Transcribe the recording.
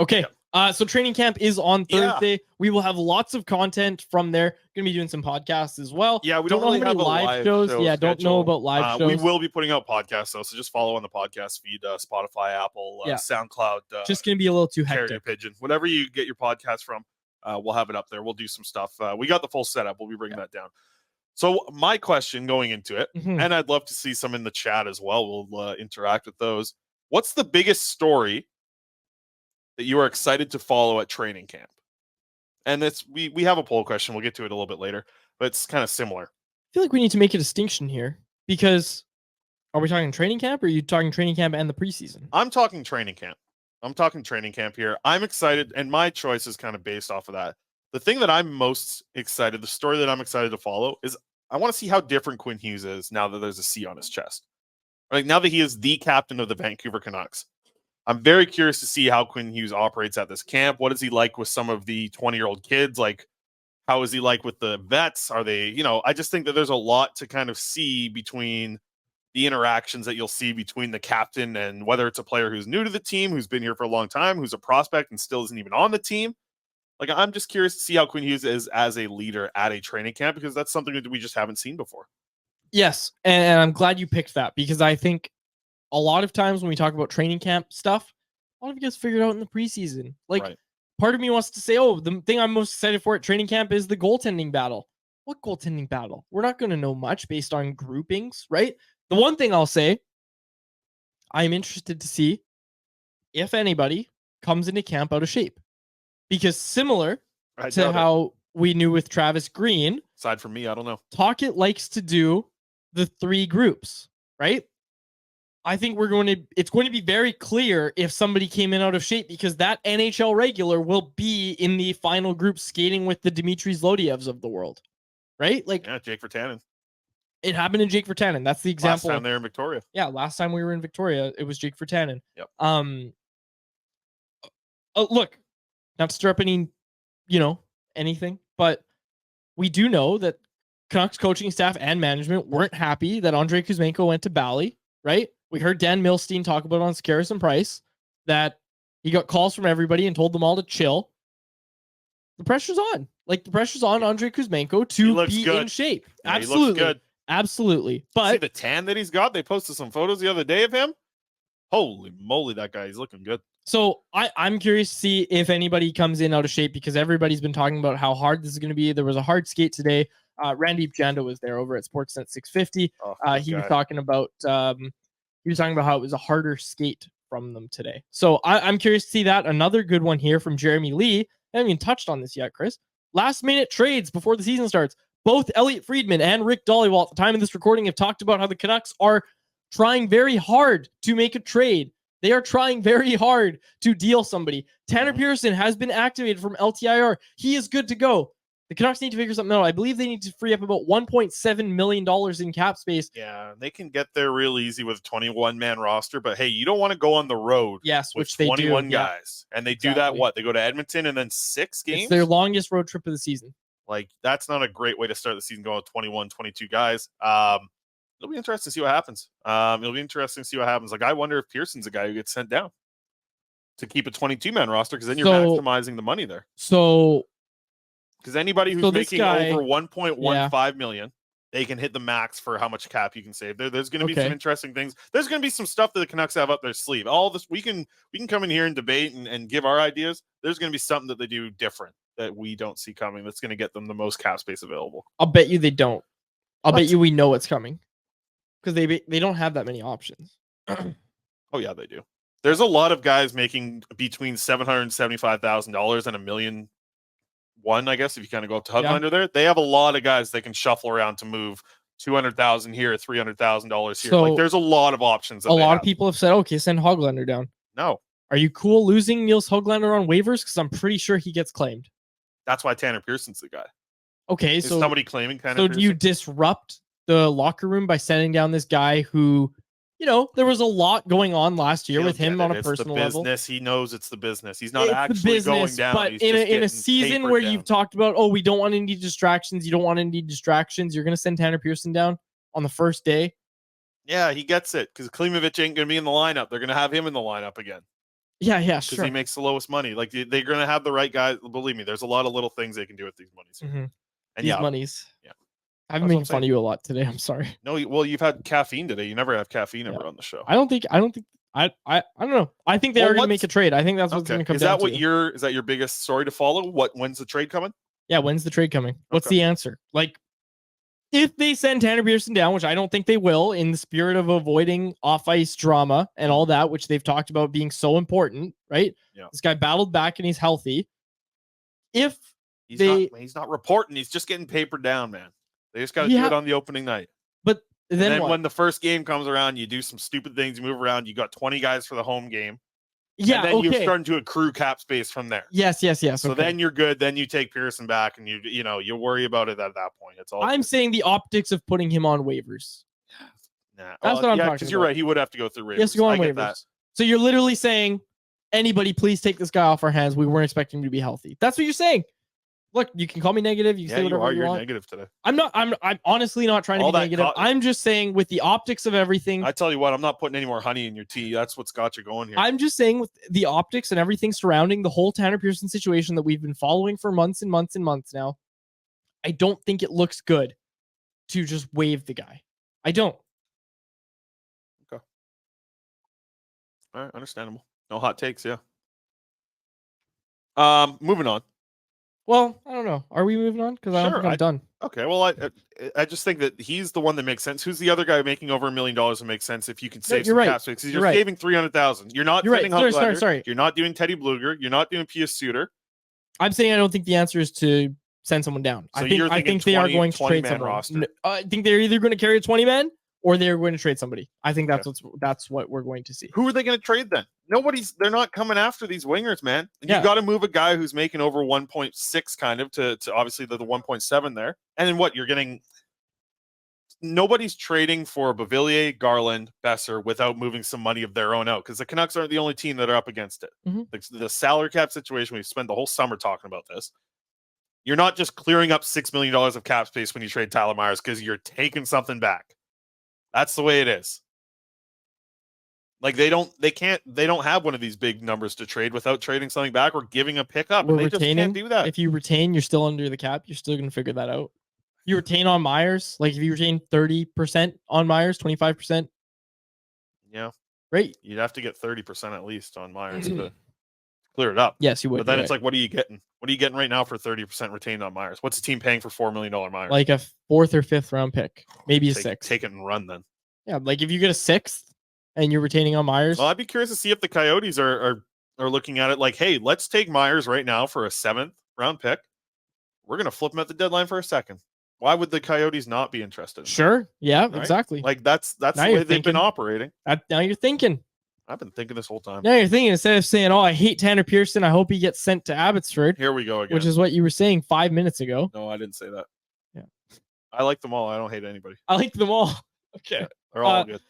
Okay. So training camp is on Thursday. Yeah. We will have lots of content from there. Going to be doing some podcasts as well. Yeah, we don't don't really know how have many a live shows. Yeah, don't know schedule. about live shows. We will be putting out podcasts though, so just follow on the podcast feed, Spotify, Apple, SoundCloud. Just going to be a little too Carrier hectic. Pigeon, whatever you get your podcast from, we'll have it up there. We'll do some stuff. We got the full setup. We'll be bringing that down. So my question going into it, and I'd love to see some in the chat as well. We'll interact with those. What's the biggest story that you are excited to follow at training camp? And it's we have a poll question. We'll get to it a little bit later, but it's kind of similar. I feel like we need to make a distinction here because are we talking training camp or are you talking training camp and the preseason? I'm talking training camp. I'm talking training camp here. I'm excited, and my choice is kind of based off of that. The thing that I'm most excited, the story that I'm excited to follow is I want to see how different Quinn Hughes is now that there's a C on his chest. Like now that he is the captain of the Vancouver Canucks. I'm very curious to see how Quinn Hughes operates at this camp. What is he like with some of the 20-year-old kids? Like, how is he like with the vets? Are they, I just think that there's a lot to kind of see between the interactions that you'll see between the captain and whether it's a player who's new to the team, who's been here for a long time, who's a prospect and still isn't even on the team. Like, I'm just curious to see how Quinn Hughes is as a leader at a training camp because that's something that we just haven't seen before. Yes, and I'm glad you picked that because I think a lot of times when we talk about training camp stuff, a lot of it gets figured out in the preseason. Like, part of me wants to say, the thing I'm most excited for at training camp is the goaltending battle. What goaltending battle? We're not going to know much based on groupings, right? The one thing I'll say, I'm interested to see if anybody comes into camp out of shape. Because similar to how we knew with Travis Green, aside from me, I don't know. Tocchet likes to do the 3 groups, right? I think it's going to be very clear if somebody came in out of shape because that NHL regular will be in the final group skating with the Dmitry Zlodievs of the world, right? Like, yeah, Jake Virtanen. It happened to Jake Virtanen. That's the example. Last time they were in Victoria. Yeah, last time we were in Victoria, it was Jake Virtanen. Yep. Look, not to stir up any, anything, but we do know that Canucks coaching staff and management weren't happy that Andrei Kuzmenko went to Bally, right? We heard Dan Milstein talk about on Scaris and Price that he got calls from everybody and told them all to chill. The pressure's on. Like, the pressure's on Andrei Kuzmenko to be in shape. Yeah, absolutely. He looks good. Absolutely. But see the tan that he's got? They posted some photos the other day of him. Holy moly, that guy, he's looking good. So I'm curious to see if anybody comes in out of shape because everybody's been talking about how hard this is going to be. There was a hard skate today. Randeep Janda was there over at Sportsnet 650. He was talking about how it was a harder skate from them today. So I'm curious to see that. Another good one here from Jeremy Lee. I haven't even touched on this yet, Chris. Last minute trades before the season starts. Both Elliot Friedman and Rick Dhaliwal at the time of this recording have talked about how the Canucks are trying very hard to make a trade. They are trying very hard to deal somebody. Tanner Pearson has been activated from LTIR. He is good to go. The Canucks need to figure something out. I believe they need to free up about $1.7 million in cap space. Yeah, they can get there real easy with a 21-man roster, but hey, you don't want to go on the road with 21 guys. Yeah. And they do that, They go to Edmonton and then 6 games? It's their longest road trip of the season. Like, that's not a great way to start the season going with 21, 22 guys. It'll be interesting to see what happens. Like, I wonder if Pearson's a guy who gets sent down to keep a 22-man roster because then you're maximizing the money there. So, because anybody who's making over 1.15 million, they can hit the max for how much cap you can save. There's going to be some interesting things. There's going to be some stuff that the Canucks have up their sleeve. All this we can come in here and debate and give our ideas. There's going to be something that they do different that we don't see coming. That's going to get them the most cap space available. I'll bet you they don't. I'll bet you we know what's coming because they don't have that many options. Oh yeah, they do. There's a lot of guys making between $775,000 and $1.1 million. I guess if you kind of go up to Höglander there, they have a lot of guys they can shuffle around to move $200,000 here, $300,000 here. So, like, there's a lot of options. A lot of people have said, okay, send Höglander down. No. Are you cool losing Niels Höglander on waivers? Because I'm pretty sure he gets claimed. That's why Tanner Pearson's the guy. Okay, is somebody claiming Tanner Pearson? So do you disrupt the locker room by sending down this guy who, there was a lot going on last year with him on a personal level. He knows it's the business. He's not actually going down. But in a season where you've talked about, we don't want any distractions. You don't want any distractions. You're going to send Tanner Pearson down on the first day. Yeah, he gets it because Klimovich ain't going to be in the lineup. They're going to have him in the lineup again. Yeah, because sure. he makes the lowest money. Like they're going to have the right guy. Believe me, there's a lot of little things they can do with these monies. Mm-hmm. And these monies. Yeah. I've been making fun of you a lot today. I'm sorry. No, well, you've had caffeine today. You never have caffeine ever on the show. I don't think. I don't know. I think they are going to make a trade. I think that's what's going to come down to. Is that your biggest story to follow? When's the trade coming? Yeah, when's the trade coming? What's the answer? Like, if they send Tanner Pearson down, which I don't think they will, in the spirit of avoiding off-ice drama and all that, which they've talked about being so important, right? Yeah. This guy battled back and he's healthy. If he's not reporting, he's just getting papered down, man. They just got to do it on the opening night. But then when the first game comes around, you do some stupid things, you move around, you got 20 guys for the home game. Yeah, and then you're starting to accrue cap space from there. Yes. So then you're good. Then you take Pearson back, and you worry about it at that point. It's all. I'm saying the optics of putting him on waivers. Nah. That's what I'm talking about. Because you're right. He would have to go through waivers. Yes, go on waivers. So you're literally saying, anybody, please take this guy off our hands. We weren't expecting him to be healthy. That's what you're saying. Look, you can call me negative. You can say whatever you want. You're negative today. I'm not. I'm honestly not trying to be negative. I'm just saying with the optics of everything. I tell you what, I'm not putting any more honey in your tea. That's what's got you going here. I'm just saying with the optics and everything surrounding the whole Tanner Pearson situation that we've been following for months and months and months now, I don't think it looks good to just waive the guy. I don't. Okay. All right, understandable. No hot takes, yeah. Moving on. Well, I don't know. Are we moving on? Because I don't think I'm done. Okay. Well, I just think that he's the one that makes sense. Who's the other guy making over $1 million that makes sense if you can save some cap space? Because you're saving $300,000. You're not doing sorry. You're not doing Teddy Bluger. You're not doing Pius Suter. I'm saying I don't think the answer is to send someone down. So I think they are going to trade someone. Roster. I think they're either going to carry a 20-man or they're going to trade somebody. I think that's what we're going to see. Who are they going to trade then? They're not coming after these wingers, man. You got to move a guy who's making over 1.6 kind of to obviously the 1.7 there. And then what? You're getting nobody's trading for Beauvillier, Garland, Besser without moving some money of their own out, because the Canucks aren't the only team that are up against it. Mm-hmm. The salary cap situation, we've spent the whole summer talking about this. You're not just clearing up $6 million of cap space when you trade Tyler Myers because you're taking something back. That's the way it is. Like they don't have one of these big numbers to trade without trading something back or giving a pickup. And they just can't do that. If you retain, you're still under the cap. You're still going to figure that out. You retain on Myers, like if you retain 30% on Myers, 25%. Yeah. Right. You'd have to get 30% at least on Myers to clear it up. Yes, you would. But then it's like, what are you getting? What are you getting right now for 30% retained on Myers? What's the team paying for $4 million Myers? Like a 4th or 5th round pick, maybe a 6th. Take it and run then. Yeah, like if you get a 6th and you're retaining on Myers. Well, I'd be curious to see if the Coyotes are looking at it like, hey, let's take Myers right now for a 7th round pick. We're gonna flip him at the deadline for a 2nd. Why would the Coyotes not be interested? Sure. Yeah, right? Exactly. Like that's the way they've been operating. Now you're thinking. I've been thinking this whole time. Now you're thinking, instead of saying, "Oh, I hate Tanner Pearson. I hope he gets sent to Abbotsford." Here we go again. Which is what you were saying 5 minutes ago. No, I didn't say that. Yeah. I like them all. I don't hate anybody. I like them all. Okay. They're all good.